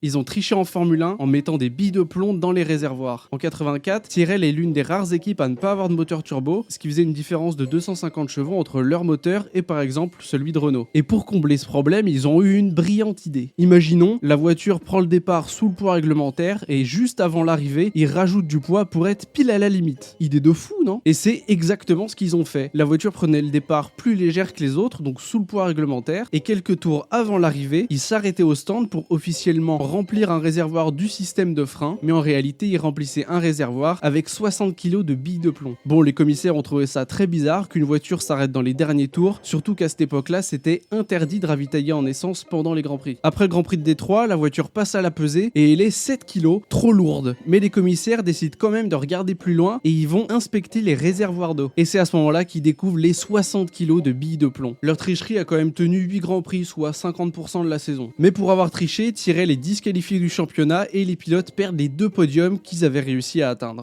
Ils ont triché en Formule 1 en mettant des billes de plomb dans les réservoirs. En 84, Tyrrell est l'une des rares équipes à ne pas avoir de moteur turbo, ce qui faisait une différence de 250 chevaux entre leur moteur et par exemple celui de Renault. Et pour combler ce problème, ils ont eu une brillante idée. Imaginons, la voiture prend le départ sous le poids réglementaire et juste avant l'arrivée, ils rajoutent du poids pour être pile à la limite. Idée de fou, non? Et c'est exactement ce qu'ils ont fait. La voiture prenait le départ plus légère que les autres, donc sous le poids réglementaire, et quelques tours avant l'arrivée, ils s'arrêtaient au stand pour officiellement remplir un réservoir du système de frein, mais en réalité, ils remplissaient un réservoir avec 60 kg de billes de plomb. Bon, les commissaires ont trouvé ça très bizarre qu'une voiture s'arrête dans les derniers tours, surtout qu'à cette époque-là, c'était interdit de ravitailler en essence pendant les Grands Prix. Après le Grand Prix de Détroit, la voiture passe à la pesée et elle est 7 kg, trop lourde. Mais les commissaires décident quand même de regarder plus loin et ils vont inspecter les réservoirs d'eau. Et c'est à ce moment-là qu'ils découvrent les 60 kg de billes de plomb. Leur tricherie a quand même tenu 8 Grands Prix, soit 50% de la saison. Mais pour avoir triché, Tyrrell est disqualifié du championnat et les pilotes perdent les 2 podiums qu'ils avaient réussi à atteindre.